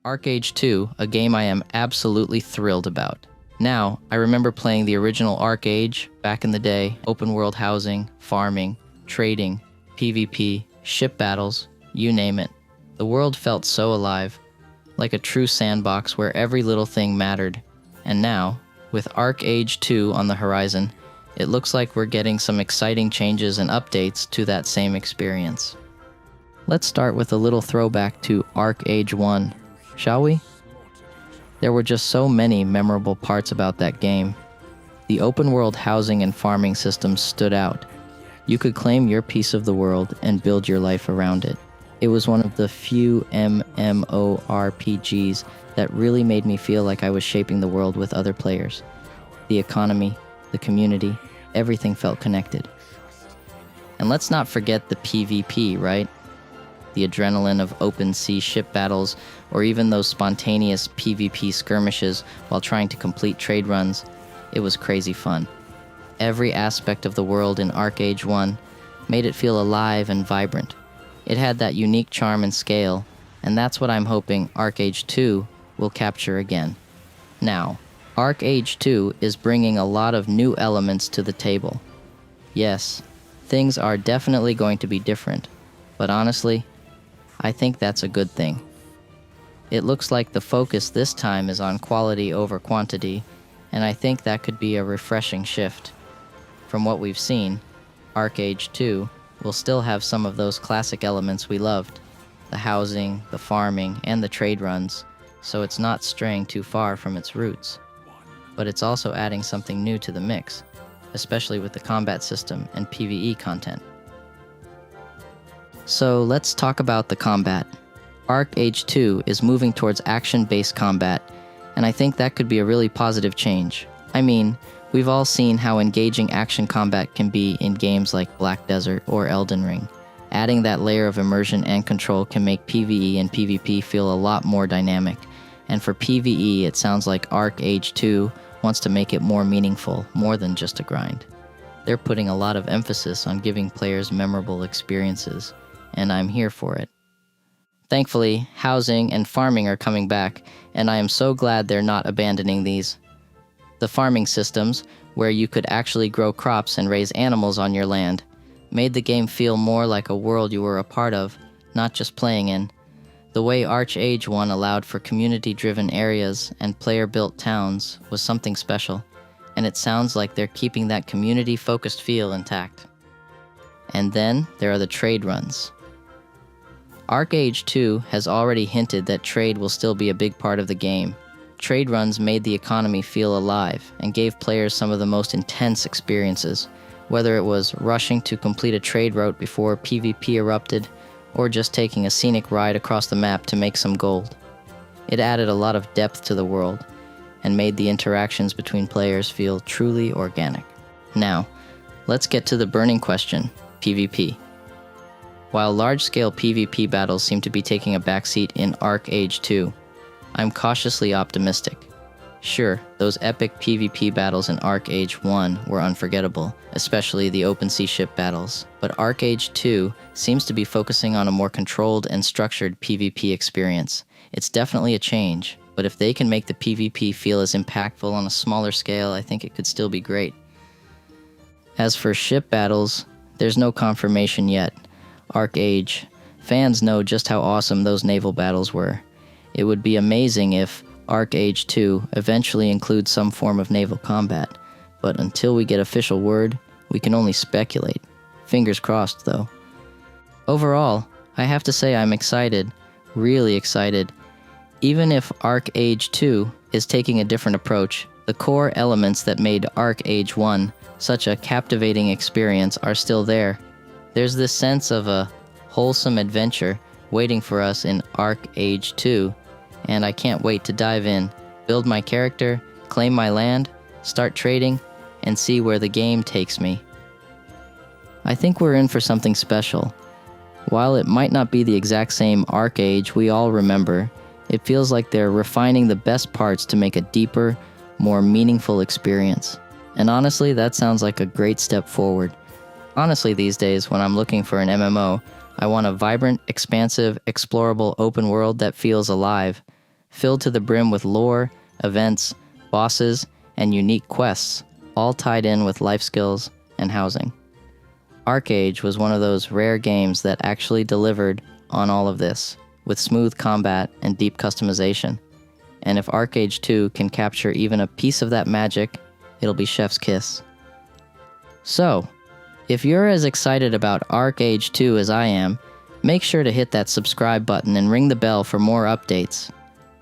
Ark Age 2, a game I am absolutely thrilled about. Now, I remember playing the original Ark Age back in the day, open world housing, farming, trading, PvP, ship battles, you name it. The world felt so alive, like a true sandbox where every little thing mattered. And now, with Ark Age 2 on the horizon, it looks like we're getting some exciting changes and updates to that same experience. Let's start with a little throwback to Ark Age 1, shall we? There were just so many memorable parts about that game. The open world housing and farming systems stood out. You could claim your piece of the world and build your life around it. It was one of the few MMORPGs that really made me feel like I was shaping the world with other players. The economy, the community, everything felt connected. And let's not forget the PvP, right? The adrenaline of open sea ship battles, or even those spontaneous PvP skirmishes while trying to complete trade runs. It was crazy fun. Every aspect of the world in Ark Age 1 made it feel alive and vibrant. It had that unique charm and scale, and that's what I'm hoping Ark Age 2 will capture again. Now, Ark Age 2 is bringing a lot of new elements to the table. Yes, things are definitely going to be different, but honestly, I think that's a good thing. It looks like the focus this time is on quality over quantity, and I think that could be a refreshing shift. From what we've seen, Ark Age 2 will still have some of those classic elements we loved, the housing, the farming, and the trade runs, so it's not straying too far from its roots. But it's also adding something new to the mix, especially with the combat system and PvE content. So let's talk about the combat. Ark Age 2 is moving towards action-based combat, and I think that could be a really positive change. I mean, we've all seen how engaging action combat can be in games like Black Desert or Elden Ring. Adding that layer of immersion and control can make PvE and PvP feel a lot more dynamic, and for PvE it sounds like Ark Age 2 wants to make it more meaningful, more than just a grind. They're putting a lot of emphasis on giving players memorable experiences, and I'm here for it. Thankfully, housing and farming are coming back, and I am so glad they're not abandoning these. The farming systems, where you could actually grow crops and raise animals on your land, made the game feel more like a world you were a part of, not just playing in. The way ArcheAge 1 allowed for community-driven areas and player-built towns was something special, and it sounds like they're keeping that community-focused feel intact. And then there are the trade runs. Ark Age 2 has already hinted that trade will still be a big part of the game. Trade runs made the economy feel alive and gave players some of the most intense experiences, whether it was rushing to complete a trade route before PvP erupted, or just taking a scenic ride across the map to make some gold. It added a lot of depth to the world, and made the interactions between players feel truly organic. Now, let's get to the burning question, PvP. While large-scale PvP battles seem to be taking a backseat in Ark Age 2, I'm cautiously optimistic. Sure, those epic PvP battles in Ark Age 1 were unforgettable, especially the open sea ship battles, but Ark Age 2 seems to be focusing on a more controlled and structured PvP experience. It's definitely a change, but if they can make the PvP feel as impactful on a smaller scale, I think it could still be great. As for ship battles, there's no confirmation yet. Ark Age, fans know just how awesome those naval battles were. It would be amazing if Ark Age 2 eventually includes some form of naval combat, but until we get official word, we can only speculate. Fingers crossed, though. Overall, I have to say I'm excited, really excited. Even if Ark Age 2 is taking a different approach, the core elements that made Ark Age 1 such a captivating experience are still there. There's this sense of a wholesome adventure waiting for us in Ark Age 2, and I can't wait to dive in, build my character, claim my land, start trading, and see where the game takes me. I think we're in for something special. While it might not be the exact same Ark Age we all remember, it feels like they're refining the best parts to make a deeper, more meaningful experience. And honestly, that sounds like a great step forward. Honestly, these days, when I'm looking for an MMO, I want a vibrant, expansive, explorable open world that feels alive. filled to the brim with lore, events, bosses, and unique quests, all tied in with life skills and housing. ArcheAge was one of those rare games that actually delivered on all of this, with smooth combat and deep customization. And if ArcheAge 2 can capture even a piece of that magic, it'll be chef's kiss. So, if you're as excited about Ark Age 2 as I am, make sure to hit that subscribe button and ring the bell for more updates.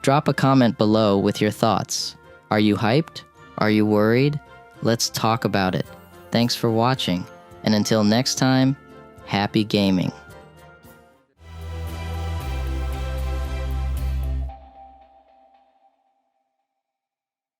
Drop a comment below with your thoughts. Are you hyped? Are you worried? Let's talk about it. Thanks for watching, and until next time, happy gaming.